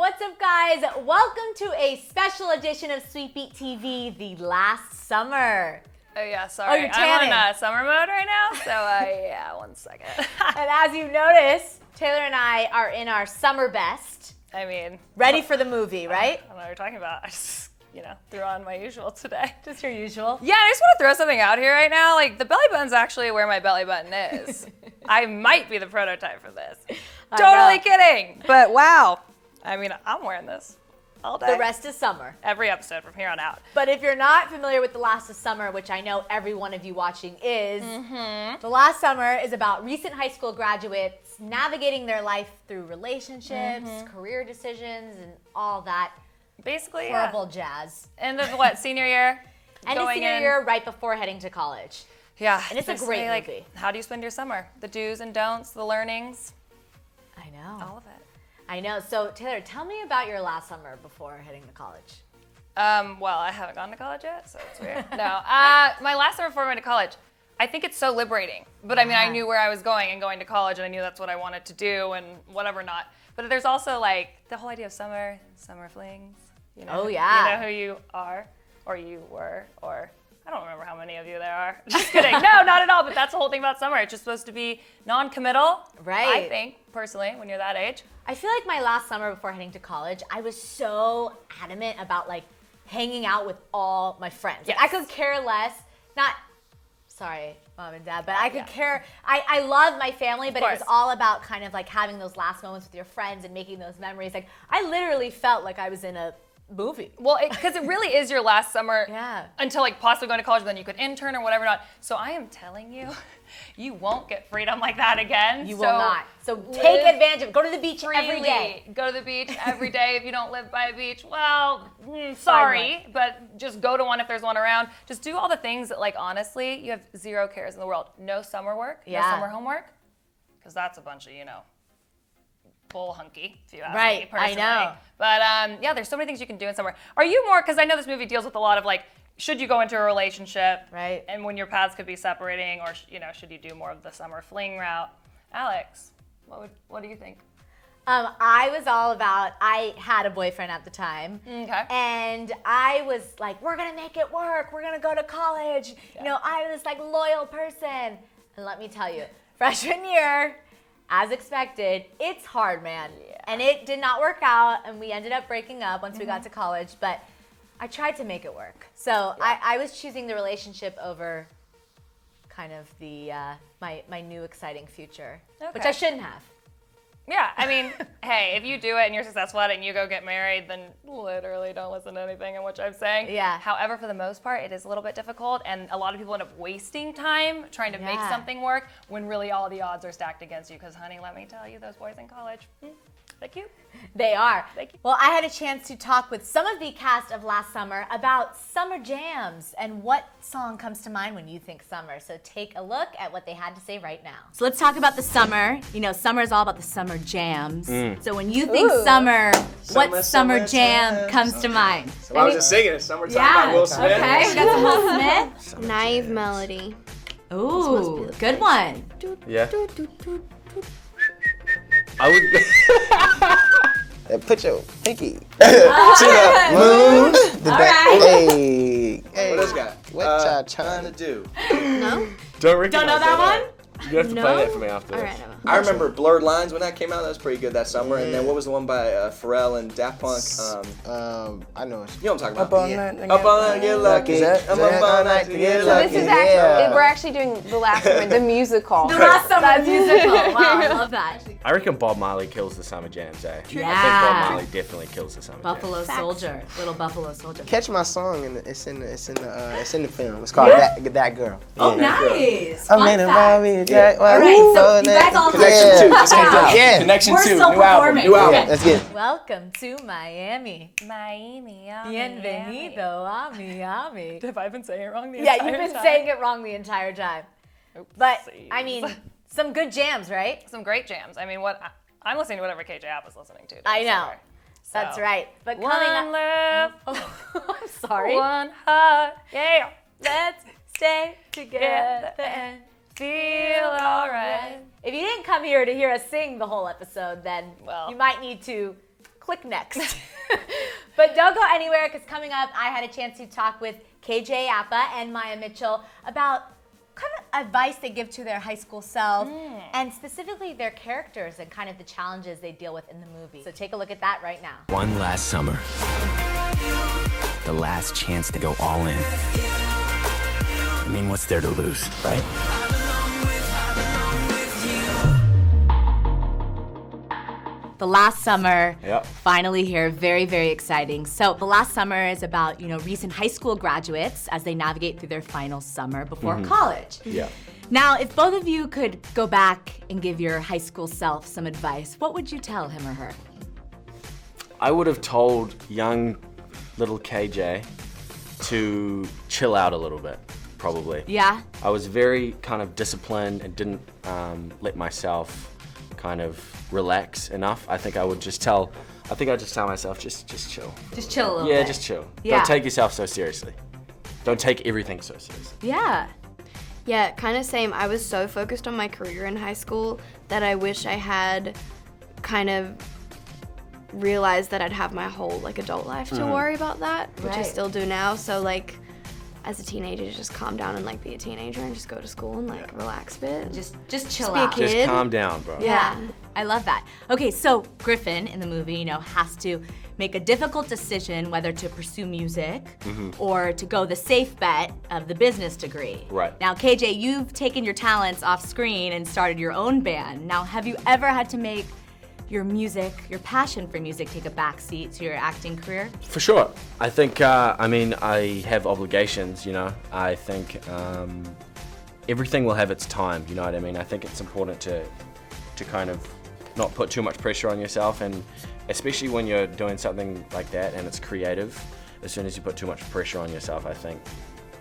What's up, guys? Welcome to a special edition of SweetBeat TV, the last summer. Oh yeah, sorry. you're tanning. I'm on summer mode right now, so yeah, 1 second. And as you notice, Taylor and I are in our summer best. I mean, ready for the movie, right? I don't know what you're talking about. I just, threw on my usual today. Just your usual. Yeah, I just want to throw something out here right now. Like, the belly button's actually where my belly button is. I might be the prototype for this. Totally kidding. But wow. I mean, I'm wearing this all day. The rest is summer. Every episode from here on out. But if you're not familiar with The Last of Summer, which I know every one of you watching is, The Last Summer is about recent high school graduates navigating their life through relationships, career decisions, and all that basically horrible jazz. End of what, senior year? End of senior year, right before heading to college. Yeah. And it's a great movie. How do you spend your summer? The do's and don'ts, the learnings. I know. All of it. I know. So, Taylor, tell me about your last summer before heading to college. Well, I haven't gone to college yet, so it's weird. No. My last summer before I went to college, I think it's so liberating. But I mean, I knew where I was going and going to college, and I knew that's what I wanted to do and whatever not. But there's also like the whole idea of summer flings. You know, You know who you are, or you were, or I don't remember how many of you there are. Just kidding. No, not at all. But that's the whole thing about summer. It's just supposed to be non-committal. Right. I think, personally, when you're that age. I feel like my last summer before heading to college, I was so adamant about like hanging out with all my friends. Yes. Like, I could care less. Sorry, mom and dad, but I could care. I love my family, but it was all about kind of like having those last moments with your friends and making those memories. Like, I literally felt like I was in a movie. Well, because it really is your last summer until like possibly going to college, then you could intern or whatever not. So I am telling you, you won't get freedom like that again. You will not. So take advantage of it. Go to the beach every day. Go to the beach every day. If you don't live by a beach, well, sorry, but just go to one if there's one around. Just do all the things that, like, honestly, you have zero cares in the world. No summer work, no summer homework, because that's a bunch of, bull hunky, if you ask me personally. I know. But yeah, there's so many things you can do in summer. Are you more, because I know this movie deals with a lot of like, should you go into a relationship? Right. And when your paths could be separating, or should you do more of the summer fling route? Alex, what do you think? I was all about, I had a boyfriend at the time. Okay. And I was like, we're gonna make it work. We're gonna go to college. Yeah. I was like loyal person. And let me tell you, freshman year, as expected, it's hard, man. Yeah. And it did not work out, and we ended up breaking up once we got to college, but I tried to make it work. So I was choosing the relationship over kind of the my new exciting future, which I shouldn't have. Yeah, I mean, hey, if you do it and you're successful at it and you go get married, then literally don't listen to anything in which I'm saying. Yeah. However, for the most part, it is a little bit difficult, and a lot of people end up wasting time trying to make something work when really all the odds are stacked against you. Because, honey, let me tell you, those boys in college, they're cute. They are. Thank you. Well, I had a chance to talk with some of the cast of last summer about summer jams and what song comes to mind when you think summer. So take a look at what they had to say right now. So let's talk about the summer. Summer is all about the summer jams. So when you think summer, what summer jam comes to mind? So I was just singing it. Summertime by Will Smith. Okay, we got some Will Smith. Naive Melody. Ooh, good one. Yeah. I would put your pinky to the moon. All right. Hey. What else got? What y'all trying to do? No? Don't know that one? You have to play that for me after All this. right, I remember Blurred Lines when that came out. That was pretty good that summer. And then what was the one by Pharrell and Daft Punk? I know. You know what I'm talking about? Up all night. Up all night, get lucky. Up all night, get So lucky. this is actually, we're actually doing the last summer, the musical. The last summer musical. Wow, I love that. I reckon Bob Marley kills the summer jams, eh? Yeah. I think Bob Marley definitely kills the summer Buffalo Soldier, little Buffalo Soldier. Catch my song, and it's in the film. It's called That Girl. Oh, nice. I made a Bobby Jack. All right, so you guys all Connection 2 just came out. Yeah. Connection We're 2, still new album. performing. New album. Yeah, let's get it. Welcome to Miami. Miami. Bienvenido a Miami. Have I been saying it wrong the entire time? Yeah, you've been saying it wrong the entire time. But, I mean, some good jams, right? Some great jams. I mean, I'm listening to whatever KJ App is listening to. I know. Summer. That's So. right. But One coming love. up. I'm sorry. One heart. Yeah. Let's stay together and feel alright. If you didn't come here to hear us sing the whole episode, then Well. you might need to click next. But don't go anywhere, because coming up, I had a chance to talk with KJ Appa and Maia Mitchell about kind of advice they give to their high school selves, and specifically their characters and kind of the challenges they deal with in the movie. So take a look at that right now. One last summer. The last chance to go all in. I mean, what's there to lose, right? The last summer, Yep. finally here, very, very exciting. So the last summer is about, recent high school graduates as they navigate through their final summer before college. Yeah. Now, if both of you could go back and give your high school self some advice, what would you tell him or her? I would have told young little KJ to chill out a little bit, probably. Yeah? I was very kind of disciplined and didn't let myself kind of relax enough. I think I'd just tell myself, just chill. Just chill a little Yeah, bit. just chill. Yeah. Don't take yourself so seriously. Don't take everything so seriously. Yeah. Yeah, kind of same. I was so focused on my career in high school that I wish I had kind of realized that I'd have my whole adult life to worry about that, which I Right. still do now. So as a teenager, just calm down and be a teenager and just go to school and relax a bit. Just chill be a out. kid. Just calm down, bro. Yeah. I love that. Okay, so Griffin in the movie, has to make a difficult decision whether to pursue music or to go the safe bet of the business degree. Right. Now, KJ, you've taken your talents off screen and started your own band. Now, have you ever had to make your passion for music, take a backseat to your acting career? For sure. I think, I have obligations, I think everything will have its time, you know what I mean? I think it's important to kind of not put too much pressure on yourself, and especially when you're doing something like that and it's creative, as soon as you put too much pressure on yourself, I think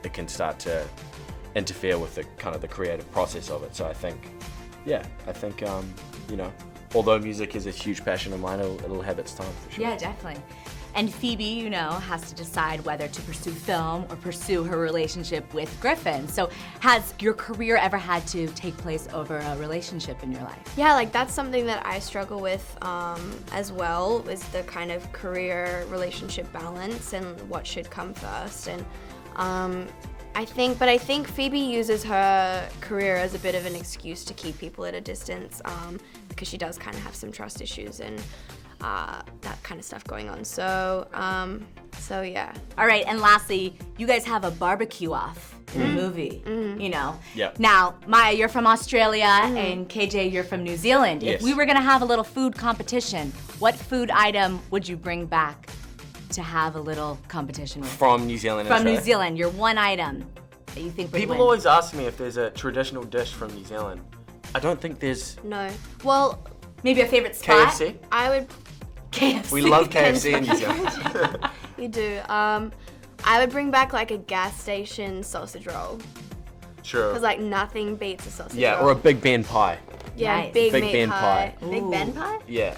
it can start to interfere with the kind of the creative process of it. So I think, although music is a huge passion of mine, it'll have its time for sure. Yeah, definitely. And Phoebe, has to decide whether to pursue film or pursue her relationship with Griffin. So has your career ever had to take place over a relationship in your life? Yeah, that's something that I struggle with as well, is the kind of career relationship balance and what should come first. And I think Phoebe uses her career as a bit of an excuse to keep people at a distance, because she does kind of have some trust issues and that kind of stuff going on. So yeah. All right, and lastly, you guys have a barbecue off in the movie, Yeah. Now, Maia, you're from Australia, and KJ, you're from New Zealand. Yes. If we were gonna have a little food competition, what food item would you bring back to have a little competition with? From New Zealand and From New Australia. Zealand, your one item that you think would People win. always ask me if there's a traditional dish from New Zealand. I don't think there's. No. Well, Maybe a favorite spot? KFC? I would. KFC. We love KFC in New Zealand. You do. I would bring back a gas station sausage roll, Sure. because nothing beats a sausage roll. Yeah, or a Big Ben pie. Yeah, Nice. Big Big meat Ben pie. pie. Big Ooh. Ben pie? Yeah.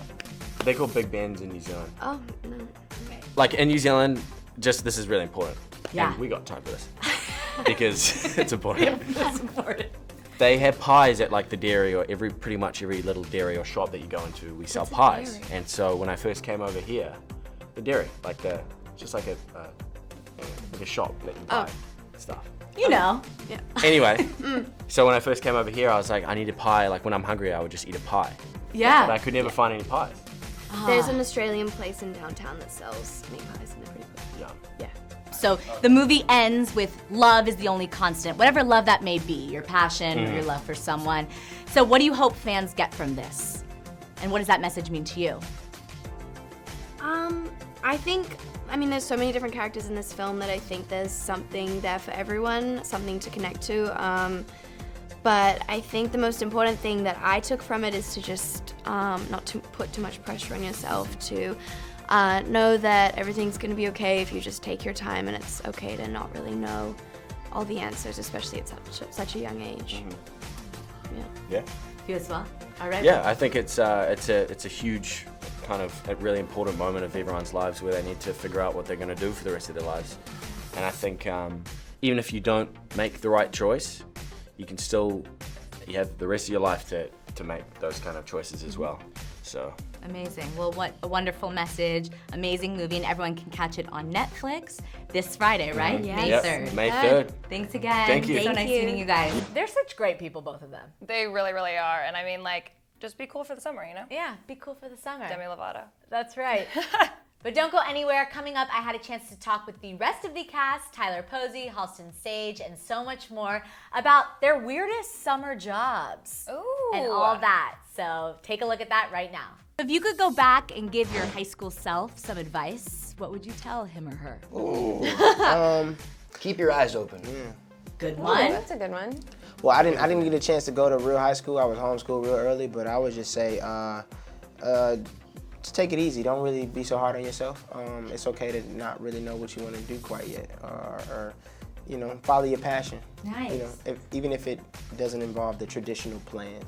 They call Big Bens in New Zealand. Oh, no. Like in New Zealand, this is really important. Yeah. And we got time for this. Because it's important. That's important. They have pies at the dairy, or pretty much every little dairy or shop that you go into, we sell pies. dairy? And so when I first came over here, the dairy, just like a shop that you buy stuff. Anyway, so when I first came over here, I was like, I need a pie. When I'm hungry, I would just eat a pie. Yeah. But I could never find any pies. There's an Australian place in downtown that sells meat pies, and they're pretty good. Yeah. Yeah. So the movie ends with love is the only constant, whatever love that may be, your passion or your love for someone. So what do you hope fans get from this? And what does that message mean to you? I think, there's so many different characters in this film that I think there's something there for everyone, something to connect to. But I think the most important thing that I took from it is to just not to put too much pressure on yourself, to know that everything's going to be okay if you just take your time, and it's okay to not really know all the answers, especially at such a young age. Yeah. You as well? All right. Yeah, I think it's a huge kind of a really important moment of everyone's lives where they need to figure out what they're going to do for the rest of their lives. And I think even if you don't make the right choice, you have the rest of your life to make those kind of choices as well. So Amazing. Well, what a wonderful message. Amazing movie, and everyone can catch it on Netflix this Friday, right? Yes. May Yep, 3rd. May 3rd. Thanks again. Thank you. So Thank nice you. meeting you guys. They're such great people, both of them. They really, really are. And I mean, like, just be cool for the summer, you know? Yeah, be cool for the summer. Demi Lovato. That's right. But don't go anywhere. Coming up, I had a chance to talk with the rest of the cast, Tyler Posey, Halston Sage, and so much more about their weirdest summer jobs. Ooh. And all that. So take a look at that right now. If you could go back and give your high school self some advice, what would you tell him or her? Keep your eyes open. Good Ooh, one. that's a good one. Well, I didn't get a chance to go to real high school. I was homeschooled real early, but I would just say, just take it easy. Don't really be so hard on yourself. It's okay to not really know what you want to do quite yet, or you know, follow your passion. Nice. You know, even if it doesn't involve the traditional plan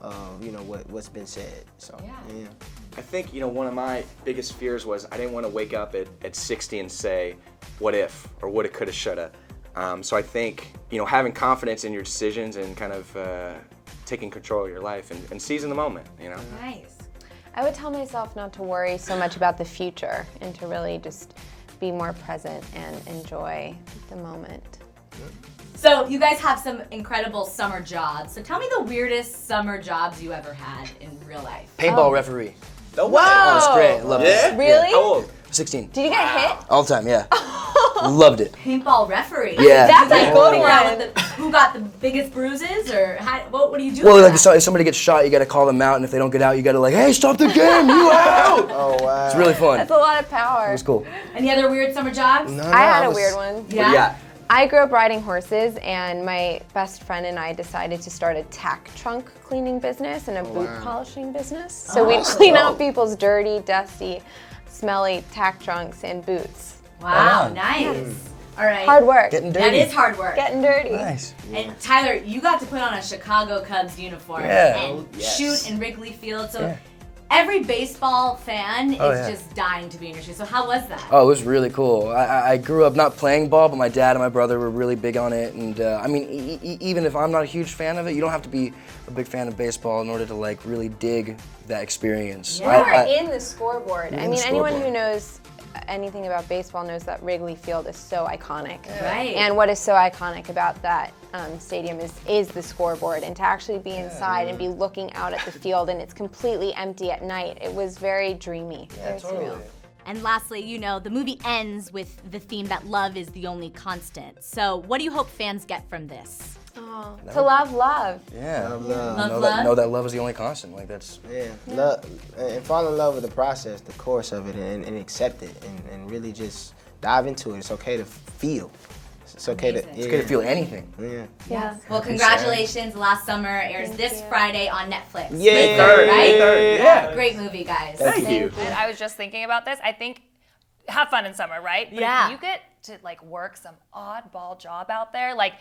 of, you know, what's been said. So yeah. I think, you know, one of my biggest fears was I didn't want to wake up at 60 and say, what if, or woulda, coulda, shoulda. So I think, you know, having confidence in your decisions and kind of taking control of your life and seizing the moment, you know. Nice. I would tell myself not to worry so much about the future and to really just be more present and enjoy the moment. So you guys have some incredible summer jobs. So tell me the weirdest summer jobs you ever had in real life. Paintball referee. No Oh, it's great. Love it. Yeah? Really? How old? 16. Did you get hit? All the time, yeah. Loved it. Paintball referee. Yeah. That's like Yeah. going around with who got the biggest bruises, or what do you do? Well, with like that? if somebody gets shot, you gotta call them out, and if they don't get out, you gotta like, hey, stop the game, you out! Oh wow. It's really fun. That's a lot of power. It was cool. Any other weird summer jobs? No, I had a was- weird one. Yeah. Yeah. I grew up riding horses, and my best friend and I decided to start a tack trunk cleaning business and a boot polishing business. So we'd clean out people's dirty, dusty, smelly tack trunks and boots. Wow, on. nice. All right. Hard work. Getting That dirty. is hard work. Getting dirty. Nice. And Tyler, you got to put on a Chicago Cubs uniform Yeah. and yes. shoot in Wrigley Field. So Yeah. every baseball fan Oh, is yeah. just dying to be in your shoes. So how was that? Oh, it was really cool. I grew up not playing ball, but my dad and my brother were really big on it. And I mean, even if I'm not a huge fan of it, you don't have to be a big fan of baseball in order to like really dig that experience. Yeah. We were in the scoreboard. in I the mean, anyone who scoreboard. knows anything about baseball knows that Wrigley Field is so iconic. Right. And what is so iconic about that stadium is the scoreboard, and to actually be inside and be looking out at the field and it's completely empty at night. It was very dreamy, very surreal. And lastly, you know, the movie ends with the theme that love is the only constant. So what do you hope fans get from this? Oh, to love love. Yeah. Love. Know that love is the only constant. Like that's. Yeah, love, and fall in love with the process, the course of it, and accept it, and really just dive into it. It's okay to feel. It's okay to. Amazing. It's good to feel anything. Yeah. Yes. Well, congratulations. Last Summer airs Thank this you. Friday on Netflix. Yeah. May 3rd, right? May 3rd, yeah. Great movie, guys. Thank you. And I was just thinking about this. I think have fun in summer, right? But Yeah. if you get to like work some oddball job out there, like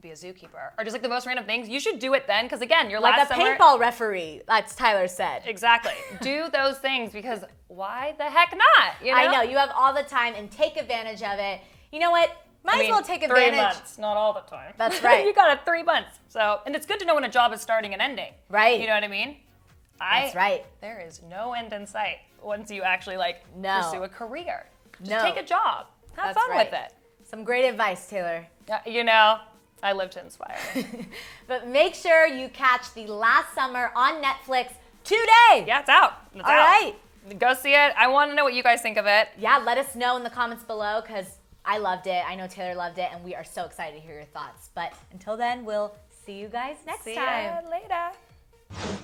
be a zookeeper or just like the most random things, you should do it then. Because again, your Like last a summer. paintball referee, that's Tyler said. Exactly. Do those things because why the heck not? You know? I know, you have all the time and take advantage of it. You know what? Might I mean, as well take 3 advantage. months, not all the time. That's right. You got 3 months. So, and it's good to know when a job is starting and ending. Right. You know what I mean? That's right. There is no end in sight once you actually like No. pursue a career. Just No. take a job. Have That's fun right. with it. Some great advice, Taylor. You know, I live to inspire. But make sure you catch The Last Summer on Netflix today. Yeah, it's out. It's All out. right. Go see it. I want to know what you guys think of it. Yeah, let us know in the comments below because I loved it. I know Taylor loved it, and we are so excited to hear your thoughts. But until then, we'll see you guys next See time. ya later.